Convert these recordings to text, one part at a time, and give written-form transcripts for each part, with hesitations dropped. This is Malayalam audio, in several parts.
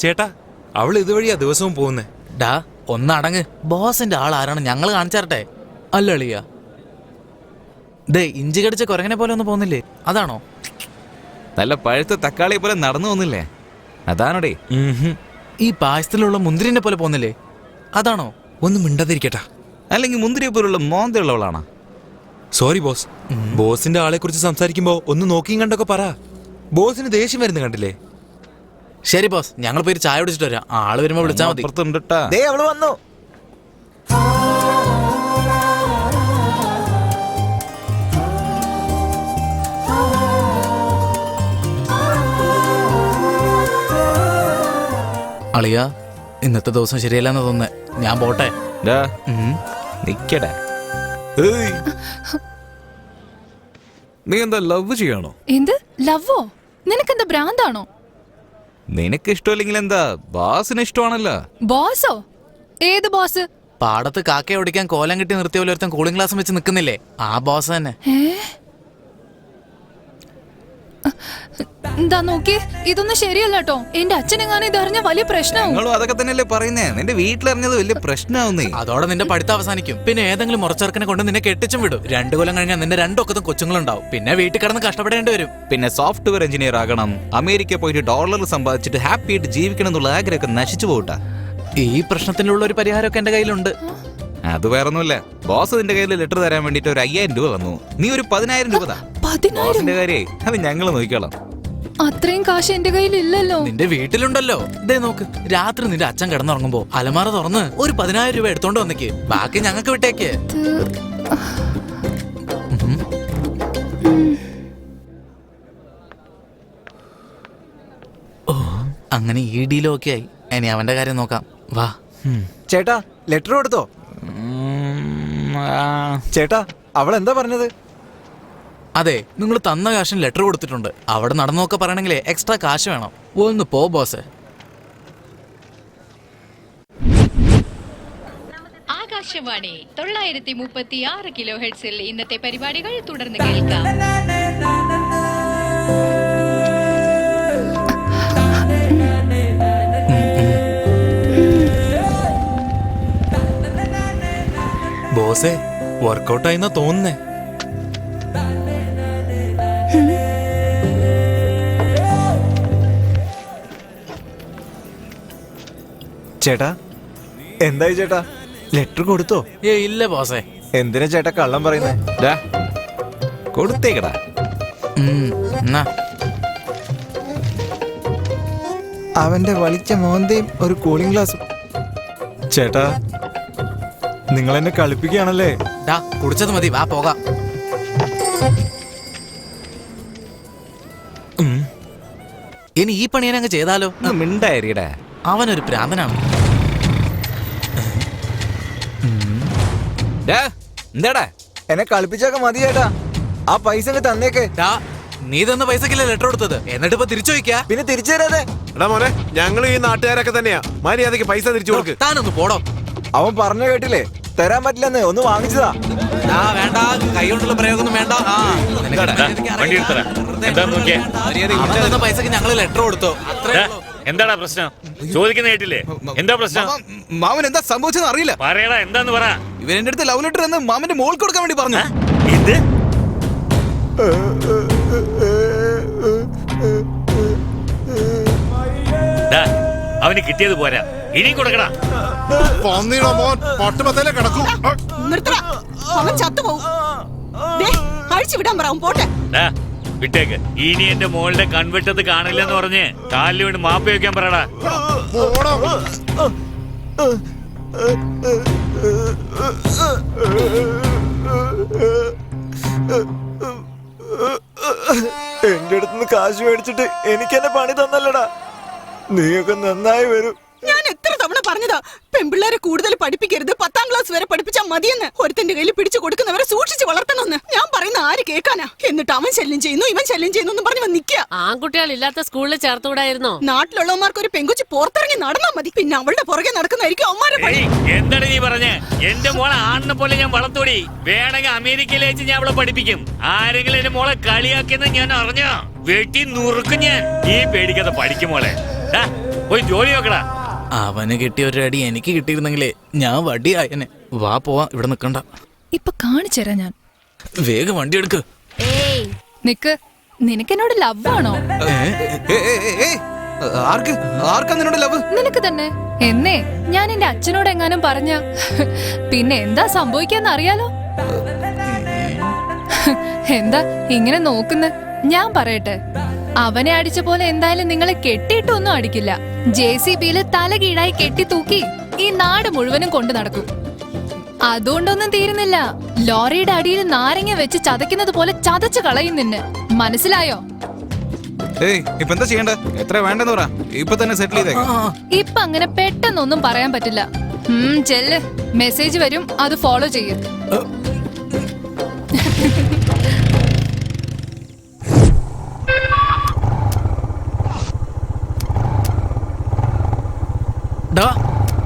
ചേട്ടാ, അവൾ ഇതുവഴിയാ ദിവസവും പോകുന്നേ. ഡാ ഒന്നടങ്ങ്. ബോസിന്റെ ആൾ ആരാണ് ഞങ്ങൾ കാണിച്ചാറട്ടെ. അല്ല എളിയ, ദേ ഇഞ്ചി കടിച്ച കുരങ്ങനെ പോലെ ഒന്നും പോകുന്നില്ലേ? അതാണോ? നല്ല പഴുത്ത തക്കാളിയെ പോലെ നടന്നു പോകുന്നില്ലേ? അതാണോടേ. ഈ പായസത്തിലുള്ള മുന്തിരിനെ പോലെ പോകുന്നില്ലേ? അതാണോ? ഒന്നും മിണ്ടാതിരിക്കട്ടാ. അല്ലെങ്കിൽ മുന്തിരിയെ പോലുള്ള മോന്തയുള്ളവളാണോ? Sorry boss. ബോസിന്റെ ആളെ കുറിച്ച് സംസാരിക്കുമ്പോ ഒന്ന് നോക്കിയും കണ്ടൊക്കെ പറ. ബോസിന് ദേഷ്യം വരുന്ന കണ്ടില്ലേ? ശരി ബോസ്, ഞങ്ങൾ പോയി ചായ കുടിച്ചിട്ട് വരാം. ആള് വരുമ്പോ വിളിച്ചാൽ മതി. അവള് വന്നു. അളിയ, ഇന്നത്തെ ദിവസം ശരിയല്ലെന്ന് തോന്നുന്നേ. ഞാൻ പോട്ടെ. നിക്കടാ. നീ എന്താ ലവ് ചെയ്യണോ? എന്ത് ലവോ? നിനക്കെന്താ ഭ്രാന്താണോ? നിനക്ക് ഇഷ്ടമല്ലെങ്കിൽ എന്താ, ബോസിന് ഇഷ്ടമാണല്ലോ. ബോസോ? ഏത് ബോസ്? പാടത്ത് കാക്കയെ ഓടിക്കാൻ കോലം കെട്ടി നിർത്തിയ പോലെ ഒരുത്തൻ കൂളിംഗ് ഗ്ലാസ് വെച്ച് നിൽക്കുന്നില്ലേ? ആ ബോസ് തന്നെ. എന്താ നോക്കി, ഇതൊന്നും ശരിയല്ല കേട്ടോ. എന്റെ അച്ഛനെങ്ങാനും ഇതറിഞ്ഞ വലിയ പ്രശ്നമാവും. നിങ്ങളും അതൊക്കെ തന്നെയല്ലേ പറയുന്നേ. നിന്റെ വീട്ടിലറിഞ്ഞത് വലിയ പ്രശ്നമാവുന്നേ. അതോടെ നിന്റെ പഠിത്തം അവസാനിക്കും. പിന്നെ ഏതെങ്കിലും മുറച്ചെറുക്കനെ കൊണ്ട് നിന്നെ കെട്ടിച്ചും വിടും. 2 കൊല്ലം കഴിഞ്ഞാൽ നിന്റെ 2 ഒക്കത്തും കൊച്ചുങ്ങളുണ്ടാവും. പിന്നെ വീട്ടിൽ കിടന്ന് കഷ്ടപ്പെടേണ്ടി വരും. പിന്നെ സോഫ്റ്റ്വെയർ എഞ്ചിനീയർ ആകണം, അമേരിക്ക പോയിട്ട് ഡോളർ സമ്പാദിച്ചിട്ട് ഹാപ്പി ആയിട്ട് ജീവിക്കണം എന്നുള്ള ആഗ്രഹമൊക്കെ നശിച്ചു പോകട്ടാ. ഈ പ്രശ്നത്തിനുള്ള ഒരു പരിഹാരമൊക്കെ എന്റെ കയ്യിലുണ്ട്. അത് വേറൊന്നുമില്ല. ബോസ് നിന്റെ കയ്യിൽ ലെറ്റർ തരാൻ വേണ്ടിട്ട് ഒരു 5000 രൂപ വന്നു. നീ ഒരു 10000 രൂപ താ. ബോസിന്റെ കാര്യേ അത് ഞങ്ങൾ നോക്കിക്കോളാം. അത്രയും കാശ് എന്റെ കയ്യിൽ ഇല്ലല്ലോ. നിന്റെ വീട്ടിലുണ്ടല്ലോ. ദേ നോക്ക്, രാത്രി നിന്റെ അച്ഛൻ കിടന്നുറങ്ങുമ്പോ അലമാര തുറന്ന് ഒരു 10000 രൂപ എടുത്തോണ്ട് വന്നേക്ക്. ബാക്കി ഞങ്ങൾക്ക് വിട്ടേക്ക്. ഓ, അങ്ങനെ ഈ ഡീലും ഒക്കെ ആയി. ഇനി അവന്റെ കാര്യം നോക്കാം. വാ. ചേട്ടാ, ലെറ്റർ കൊടുത്തോ? ചേട്ടാ, അവൾ എന്താ പറഞ്ഞത്? അതെ, നിങ്ങൾ തന്ന കാശിന് ലെറ്റർ കൊടുത്തിട്ടുണ്ട്. അവിടെ നടന്നൊക്കെ പറയണെങ്കിലേ എക്സ്ട്രാ കാശ് വേണം. ഒന്ന് പോ ബോസ്. ആകാശവാണി 936 കിലോ ഹെർട്സിൽ ഇന്നത്തെ പരിപാടികൾ തുടർന്ന് കേൾക്കാം. ബോസേ, വർക്കൗട്ടായിന്നാ തോന്നുന്നേ. ചേട്ടാ, എന്തായി ചേട്ടാ, ലെറ്റർ കൊടുത്തോ? ഇല്ല ബോസേ. എന്തിനാ ചേട്ടാ കള്ളം പറയുന്നേ? കൊടുത്തേക്കടാ. അവന്റെ വളിച്ച മോന്തയും ഒരു കൂളിംഗ് ഗ്ലാസും. ചേട്ടാ, നിങ്ങൾ എന്നെ കളിപ്പിക്കുകയാണല്ലേ? കുടിച്ചത് മതി, വാ പോകാം. ഇനി ഈ പണി അങ്ങ് ചെയ്താലോ? മിണ്ടായിരിടാ. അവനൊരു പ്രാന്തനാണ്. എന്താടാ എന്നെ കളിപ്പിച്ചൊക്കെ മതി ചേട്ടാ. ആ പൈസ അങ്ങ് തന്നേക്ക്. നീ തന്ന പൈസക്കല്ലേ ലെറ്റർ കൊടുത്തത്? എന്നിട്ട് ഇപ്പൊ തിരിച്ചു ചോദിക്കാ? പിന്നെ തിരിച്ചു തരാതെ. എടാ മോനെ, ഞങ്ങൾ ഈ നാട്ടുകാരൊക്കെ തന്നെയാ. മര്യാദക്ക് പൈസ തിരിച്ചു കൊടുക്ക്. താനൊന്ന് പോടോ. അവൻ പറഞ്ഞ കേട്ടില്ലേ, തരാൻ പറ്റില്ലെന്ന്. ഒന്ന് വാങ്ങിച്ചതാ. വേണ്ട, കൈ കൊണ്ടുള്ള പ്രയോഗമൊന്നും വേണ്ട. പൈസക്ക് ഞങ്ങള് ലെറ്റർ കൊടുത്തോ. എന്താടാ പ്രശ്നം? ചോദിക്കുന്ന കേട്ടില്ലേ? എന്താ പ്രശ്നം? മാമൻ എന്താ സംഭവിച്ചെന്ന് അറിയില്ല. പറയടാ, എന്താന്ന് പറ. ഇവരെന്റെ അടുത്ത് ലവ് ലെറ്റർ എന്ന് മാമന്റെ മോൾ കൊടുക്കാൻ വേണ്ടി പറഞ്ഞു. ഇത് അവന് കിട്ടിയത് പോരാ, ഇനി കൊടുക്കടാ. വിട്ടേക്ക്. ഇനി എന്റെ മോളുടെ കൺവെട്ടത്ത് കാണില്ലെന്ന് പറഞ്ഞ് കാലിൽ വീണ് മാപ്പ് വയ്ക്കാൻ പറയടാ. എന്റെ അടുത്തുനിന്ന് കാശ് മേടിച്ചിട്ട് എനിക്കെന്നെ പണി തന്നല്ലടാ. നീയൊക്കെ നന്നായി വരും. ഞാൻ എത്ര തവണ പറഞ്ഞതാ പെൺപിള്ളേരെ കൂടുതൽ പഠിപ്പിക്കരുത്, 10ാം ക്ലാസ് വരെ പഠിപ്പിച്ചാൽ മതിയെന്ന്. ഒരുത്തന്റെ കയ്യിൽ പിടിച്ചു കൊടുക്കുന്നവരെ സൂക്ഷിച്ച് വളർത്തണമെന്ന് ഞാൻ പറയുന്ന ആര് കേൾക്കാനാ? എന്നിട്ട് അവൻ ശല്യം ചെയ്യുന്നു, ഇവൻ ശല്യം ചെയ്യുന്നു പറഞ്ഞു നിൽക്കുക. ആൺകുട്ടികൾ ഇല്ലാത്ത സ്കൂളിൽ ചേർത്തുകൂടായിരുന്നോ? നാട്ടിലുള്ളവന്മാർക്ക് ഒരു പെങ്കുച്ചി പുറത്തിറങ്ങി നടന്നാ മതി, പിന്നെ അവളുടെ പുറകെ നടക്കുന്നതായിരിക്കും അവന്മാരെ പണി. എന്താണ് നീ പറഞ്ഞേ? എന്റെ മോളെ ആണിനെ പോലെ ഞാൻ വളർത്തോടി. വേണമെങ്കിൽ അമേരിക്കയിൽ വെച്ച് ഞാൻ അവളെ പഠിപ്പിക്കും. ആരെങ്കിലും എന്റെ മോളെ കളിയാക്കിയെന്ന് ഞാൻ അറിഞ്ഞോ വെട്ടി നുറുക്കും ഞാൻ. ഈ പേടിക്കാതെ പഠിക്കും മോളെ. പോയി ജോലി നോക്കടാ. അവന് കിട്ടിയ ഒരു അടി എനിക്ക് കിട്ടിയിരുന്നെങ്കിലേ ഞാൻ വടിയായനെ. വാ പോവാ, ഇവിടെ നിക്കണ്ട. ഇപ്പൊ കാണിച്ചു തരാം ഞാൻ. വേഗം വണ്ടി എടുക്ക്. നിക്ക്, നിനക്കെന്നോട് ലവ് ആണോ? ആർക്കാ നിന്നോട് ലവ്? നിനക്ക് തന്നെ. എന്നേ ഞാൻ എന്റെ അച്ഛനോട് എങ്ങാനും പറഞ്ഞ പിന്നെ എന്താ സംഭവിക്കാന്ന് അറിയാലോ. എന്താ ഇങ്ങനെ നോക്കുന്നെ? ഞാൻ പറയട്ടെ, അവനെ അടിച്ച പോലെ എന്തായാലും നിങ്ങളെ കെട്ടിയിട്ടൊന്നും അടിക്കില്ല. JCBയില് തല കീഴായി കെട്ടി തൂക്കി ഈ നാട് മുഴുവനും കൊണ്ടു നടക്കും. അതുകൊണ്ടൊന്നും തീരുന്നില്ല. ലോറിയുടെ അടിയിൽ നാരങ്ങ വെച്ച് ചതയ്ക്കുന്നത് പോലെ ചതച്ചു കളയും നിന്നെ. മനസ്സിലായോ? ഇപ്പൊ എന്താ ചെയ്യണ്ട? എത്ര വേണ്ടെന്ന് പറ, ഇപ്പൊ തന്നെ സെറ്റിൽ ചെയ്തേക്കാം. ഇപ്പൊ അങ്ങനെ പെട്ടെന്നൊന്നും പറയാൻ പറ്റില്ല. ചെല്ല്, മെസ്സേജ് വരും, അത് ഫോളോ ചെയ്യും.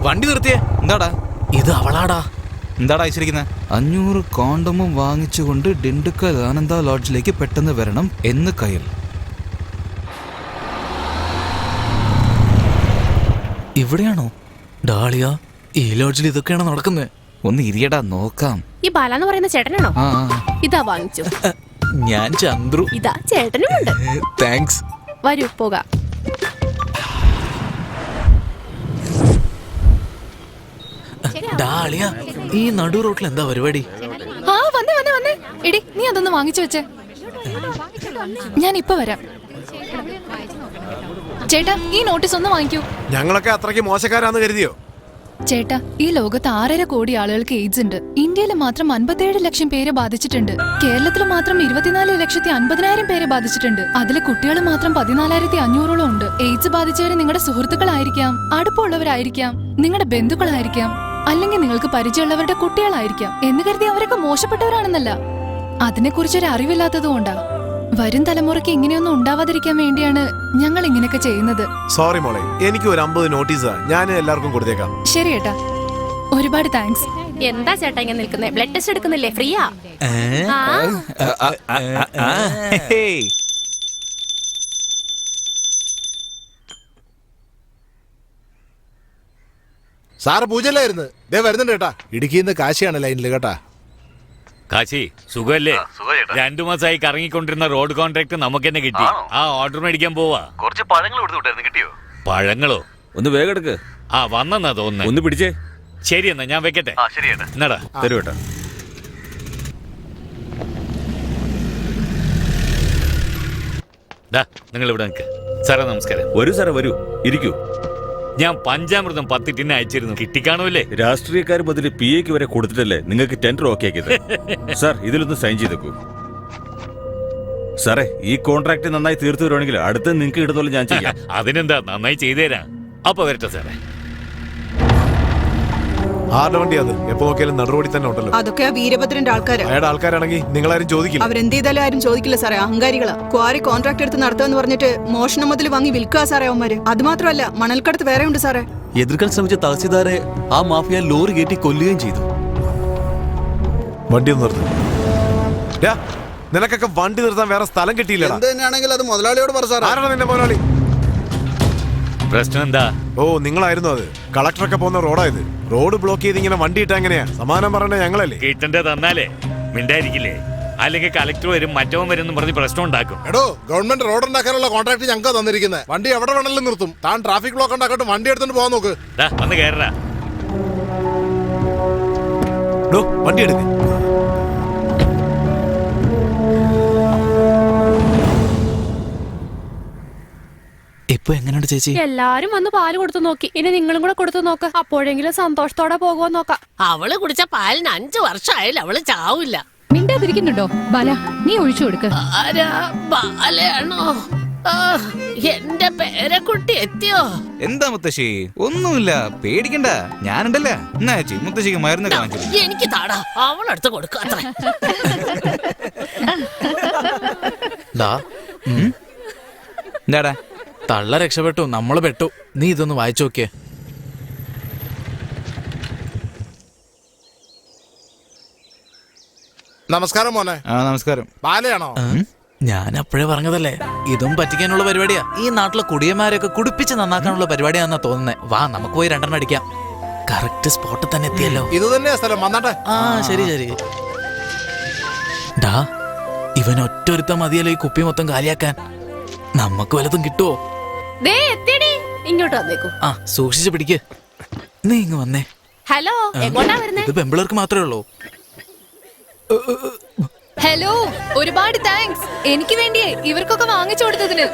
വണ്ടി നിർത്തിയേ. എന്താടാ ഇത് അവളാടാ. എന്താടാ അയച്ചിരിക്കുന്നത്? 500 കോണ്ടമും വാങ്ങിച്ചുകൊണ്ട് ഡിണ്ടുക്കൽ ആനന്ദ ലോഡ്ജിലേക്ക് പെട്ടെന്ന് വരണം എന്ന് കയ്യിൽ. ഇവിടെയാണോ ഡാളിയ? ഈ ലോഡ്ജിൽ ഇതൊക്കെയാണോ നടക്കുന്നത്? ഒന്ന് ഇരിയടാ, നോക്കാം. ഈ ബാലാന്ന് പറയുന്ന ചേട്ടനാണോ? ആ ഇതാ വാങ്ങിച്ചു. ഞാൻ ചന്ദ്രു. ഇതാ ചേട്ടനുമുണ്ട്. താങ്ക്സ്. വരൂ പോകാം. ഡാളിയ, ഈ നടു റോട്ടിൽ എന്താ പരിപാടി? ആ വന്നേ വന്നേ വന്നേ. എടി നീ അതൊന്ന് വാങ്ങിച്ചു വെച്ചേ, ഞാൻ ഇപ്പൊ വരാം. ചേട്ടാ ഈ നോട്ടീസ് ഒന്ന് വാങ്ങിക്കൂ. ഞങ്ങളൊക്കെ അത്രയ്ക്ക് മോശക്കാരാന്ന് കരുതിയോ? ചേട്ടാ, ഈ ലോകത്ത് 6.5 കോടി ആളുകൾക്ക് എയ്ഡ്സ് ഉണ്ട്. ഇന്ത്യയിൽ മാത്രം 57 ലക്ഷം പേരെ ബാധിച്ചിട്ടുണ്ട്. കേരളത്തിൽ മാത്രം 24,50,000 പേരെ ബാധിച്ചിട്ടുണ്ട്. അതിൽ കുട്ടികൾ മാത്രം 14,500 ഉണ്ട്. എയ്ഡ്സ് ബാധിച്ചവര് നിങ്ങളുടെ സുഹൃത്തുക്കളായിരിക്കാം, അടുപ്പമുള്ളവരായിരിക്കാം, നിങ്ങളുടെ ബന്ധുക്കളായിരിക്കാം, അല്ലെങ്കിൽ നിങ്ങൾക്ക് പരിചയമുള്ളവരുടെ കുട്ടികളായിരിക്കാം. എന്ന് കരുതി അവരൊക്കെ മോശപ്പെട്ടവരാണെന്നല്ല. അതിനെക്കുറിച്ചൊരു അറിവില്ലാത്തതുകൊണ്ടാ. വരും തലമുറയ്ക്ക് ഇങ്ങനെയൊന്നും ഉണ്ടാവാതിരിക്കാൻ വേണ്ടിയാണ് ഞങ്ങൾ ഇങ്ങനെയൊക്കെ ചെയ്യുന്നത്. സോറി മോളെ, എനിക്ക് ഒരു 50 നോട്ടീസാ ഞാൻ എല്ലാവർക്കും കൊടുത്തേക്കാം. ശരി ഏട്ടാ, ഒരുപാട് താങ്ക്സ്. എന്താ ചേട്ടാ ഇങ്ങനെ നിൽക്കുന്നേ? ബ്ലഡ് ടെസ്റ്റ് എടുക്കുന്നില്ലേ? ഫ്രീയാ? സാറ് പൂജയിലായിരുന്നു. ദേ വരുന്നുണ്ട് കേട്ടാ. ഇടുക്കിന്ന് കാശിയാണ് ലൈനിൽ കേട്ടാ. കാശി സുഖല്ലേ? 2 മാസമായി കറങ്ങിക്കൊണ്ടിരുന്ന റോഡ് കോൺട്രാക്ട് നമുക്ക് തന്നെ കിട്ടി. ആ ഓർഡർ മേടിക്കാൻ പോവാ. കുറച്ച് പഴങ്ങൾ കൊടുത്തു, കിട്ടിയോ? പഴങ്ങളോ? ഒന്ന് വേഗം എടുക്ക്. ആ വന്നെന്നാ തോന്നുന്നു. ഒന്ന് പിടിച്ചേ. ശരി എന്നാ ഞാൻ വെക്കട്ടെ. എന്നടാ തരൂ കേട്ടാ. നിങ്ങൾ ഇവിടെ നിൽക്ക്. സാറേ നമസ്കാരം. വരൂ സാറേ വരൂ, ഇരിക്കൂ. ഞാൻ പഞ്ചാമൃതം 10 ടിന്ന് അയച്ചിരുന്നു, കിട്ടിക്കാണൂല്ലേ? രാഷ്ട്രീയക്കാർ മുതൽ PA വരെ കൊടുത്തിട്ടല്ലേ നിങ്ങൾക്ക് ടെൻഡർ ഓക്കെ ആക്കിയത്. സാർ ഇതിലൊന്ന് സൈൻ ചെയ്തേക്കൂ. സാറേ ഈ കോൺട്രാക്ട് നന്നായി തീർത്തു വരുവാണെങ്കിൽ അടുത്ത് നിങ്ങൾക്ക് ഇടുന്നോളം ഞാൻ ചെയ്യാം. അതിനെന്താ, നന്നായി ചെയ്തുതരാം. അപ്പൊ വരട്ടെ സാറേ. ആരുടെ വണ്ടി അത്? എപ്പോ നോക്കിയാലും നടുറോടി തന്നെ ഉണ്ടല്ലോ. അതൊക്കെ ആ വീരഭദ്രന്റെ ആൾക്കാര്. അയാളുടെ ആൾക്കാരാണെങ്കിൽ നിങ്ങളാരും ചോദിക്കില്ല. അവരെന്ത് ചെയ്താലും ആരും ചോദിക്കില്ല സാറേ. അഹങ്കാരികളാ. ക്വാറി കോൺട്രാക്ട് എടുത്ത് നടത്തുമെന്ന് പറഞ്ഞിട്ട് മോഷണം മുതൽ വാങ്ങി വിൽക്കുക സാറേ അവന്മാര്. അത് മാത്രമല്ല, മണൽക്കടത്ത് വേറെ ഉണ്ട് സാറേ. എതിർക്കാൻ ശ്രമിച്ച തഹസിൽദാരെ ആ മാഫിയ ലോറി കയറ്റി കൊല്ലുകയും ചെയ്തു. വണ്ടി ഒന്ന് നിർത്ത്. നിനക്കൊക്കെ വണ്ടി നിർത്താൻ വേറെ സ്ഥലം കിട്ടിയില്ല. അത് മുതലാളിയോട് പറ സാർ. ആരാണ് നിന്റെ മുതലാളി? പ്രശ്നം എന്താ? ഓ നിങ്ങളായിരുന്നു അത്. കളക്ടറൊക്കെ പോകുന്ന റോഡായത്. റോഡ് ബ്ലോക്ക് ചെയ്ത് ഇങ്ങനെ വണ്ടി ഇട്ടാ എങ്ങനെയാ? സമാനം പറയണ ഞങ്ങളല്ലേ. കിട്ടണ്ടേ തന്നാലേ മിണ്ടായിരിക്കില്ലേ? അല്ലെങ്കിൽ കളക്ടർ വരും, മറ്റവൻ വരും എന്ന് പറഞ്ഞ് പ്രശ്നം ഉണ്ടാക്കും. എടോ, ഗവൺമെന്റ് റോഡ് ഉണ്ടാക്കാനുള്ള കോൺട്രാക്ട് ഞങ്ങൾക്ക് തന്നിരിക്കുന്നത്. വണ്ടി എവിടെ വേണമെങ്കിലും നിർത്തും. താൻ ട്രാഫിക് ബ്ലോക്ക് ഉണ്ടാക്കട്ടെ, വണ്ടി എടുത്തിട്ട് പോകാൻ നോക്ക്. വന്ന് കയറാ. വണ്ടി എടുക്ക്. ഇപ്പൊ എങ്ങനെയുണ്ട് ചേച്ചി? എല്ലാരും വന്ന് പാല് കൊടുത്തു നോക്കി. ഇനി നിങ്ങളും കൂടെ കൊടുത്തു നോക്ക്. അപ്പോഴെങ്കിലും സന്തോഷത്തോടെ പോകുമെന്ന് നോക്കാം. അവള് കുടിച്ച പാലിന് 5 വർഷമായാലും അവള് ചാവില്ല. മിണ്ടാതിരിക്കുന്നുണ്ടോ ബാല? നീ ഒഴിച്ചു കൊടുക്ക. ആരാ? ബാലയാണോ? എന്റെ പേരക്കുട്ടി എത്തിയോ? എന്താ മുത്തശ്ശി? ഒന്നുമില്ല, പേടിക്കണ്ട, ഞാനുണ്ടല്ലോ. എന്നാ ചേച്ചി മുത്തശ്ശിക്ക് മരുന്ന് കാണിച്ചു. എനിക്ക് താടാ, അവളെടുത്ത് കൊടുക്കാത്ര. എന്താടാ? തള്ള രക്ഷപ്പെട്ടു, നമ്മള് പെട്ടു. നീ ഇതൊന്ന് വായിച്ചു നോക്കിയേ. നമസ്കാരം മോനെ. നമസ്കാരം. ബാലയാണോ? ഞാൻ അപ്പോഴേ പറഞ്ഞതല്ലേ, ഇതും പറ്റിക്കാനുള്ള പരിപാടിയാ. ഈ നാട്ടിലെ കുടിയന്മാരെയൊക്കെ കുടിപ്പിച്ച് നന്നാക്കാനുള്ള പരിപാടിയാണെന്നാ തോന്നുന്നേ. വാ നമുക്ക് പോയി 2 അടിക്കാം. കറക്റ്റ് സ്പോട്ടിൽ തന്നെ എത്തിയല്ലോ. ഇത് തന്നെയാ സ്ഥലം, വന്നാട്ടെ. ആ ശരി ശരി. ഡാ, ഇവൻ ഒറ്റൊരുത്ത മതിയല്ലോ ഈ കുപ്പി മൊത്തം കാലിയാക്കാൻ. നമുക്ക് വല്ലതും കിട്ടുവോ? ദേ എത്തിയടി, ഇങ്ങോട്ട് വന്നേക്കൂ. ആ സൂക്ഷിച്ച് പിടിക്ക്. നീ ഇങ്ങ് വന്നേ. ഹലോ, എങ്ങോട്ടാ വരുന്നേ? ഇത് പെമ്പിളർക്ക് മാത്രമേ ഉള്ളൂ. ഹലോ, ഒരുപാട് താങ്ക്സ്. എനിക്ക് വേണ്ടിയേ ഇവർക്കൊക്കെ വാങ്ങിച്ചു കൊടുത്തതിന്.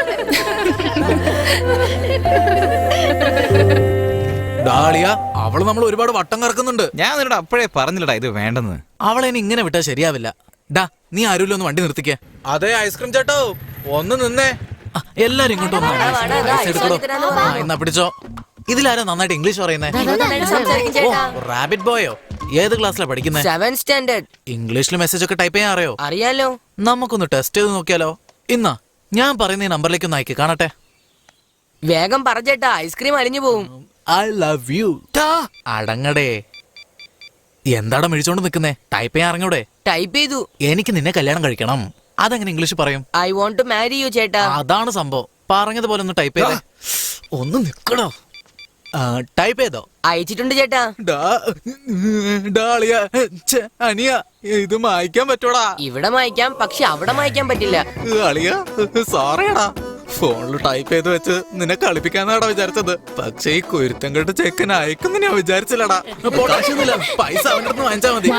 ഡാളിയ, അവള് നമ്മൾ ഒരുപാട് വട്ടം കറക്കുന്നുണ്ട്. ഞാൻ നിന്നോട് അപ്പോഴേ പറഞ്ഞില്ലടാ ഇത് വേണ്ടെന്ന്. അവളെ ഇനി ഇങ്ങനെ വിട്ടാ ശരിയാവില്ല. ഡാ, നീ ആരുമില്ല ഒന്ന് വണ്ടി നിർത്തിക്കേ. അതെ ഐസ്ക്രീം ചേട്ടോ, ഒന്ന് നിന്നേ. എല്ലാരും ഇങ്ങോട്ട് വന്നോ. പൈസ എടുക്കടോ. ആ, എന്നാ പിടിച്ചോ. ഇതിലാരാ നന്നായിട്ട് ഇംഗ്ലീഷ് പറയുന്നേ? റാബിറ്റ് ബോയോ? ഏത് ക്ലാസ്സിലാ പഠിക്കുന്നേ? 7th standard. ഇംഗ്ലീഷിൽ മെസ്സേജ് ഒക്കെ ടൈപ്പ് ചെയ്യാൻ അറിയോ? അറിയാലോ. നമുക്കൊന്ന് ടെസ്റ്റ് ചെയ്ത് നോക്കിയാലോ? ഇന്നാ ഞാൻ പറയുന്ന ഈ നമ്പറിലേക്ക് ഒന്ന് അയക്ക് കാണട്ടെ. വേഗം പറഞ്ഞേട്ടാ, ഐസ്ക്രീം അലിഞ്ഞു പോവും. I love you. അടങ്ങടേ. എന്താടാ മിഴിച്ചോണ്ട് നിക്കുന്നേ? ടൈപ്പ് ചെയ്യാൻ അറിഞ്ഞൂടെ? ടൈപ്പ് ചെയ്തു. എനിക്ക് നിന്നെ കല്യാണം കഴിക്കണം. അതെങ്ങനെ ഇംഗ്ലീഷ് പറയും? I want to marry you ചേട്ടാ. അതാണ് സംഭവം. പറഞ്ഞതുപോലെ ഒന്ന് ടൈപ്പ് ചെയ്തേ. ഒന്ന് നിക്കണോ? ടൈപ്പ് ചെയ്തോ? അയച്ചിട്ടുണ്ട് ചേട്ടാ. ഡാളിയ, അനിയ, ഇത് മായ്ക്കാൻ പറ്റൂടാ? ഇവിടെ മായ്ക്കാം, പക്ഷെ അവിടെ മായ്ക്കാൻ പറ്റില്ല. അളിയ, സോറിയടാ. ഫോണിൽ ടൈപ്പ് ചെയ്ത് വെച്ച് നിന്നെ കളിപ്പിക്കാന്നാടാ വിചാരിച്ചത്. പക്ഷേ ഈ കുരുത്തം കെട്ട് ചെക്കൻ അയക്കുന്ന ഞാൻ വിചാരിച്ചില്ലടാ. പൈസ അവൻ്റെ അടുത്ത് വാങ്ങിച്ചാ മതി.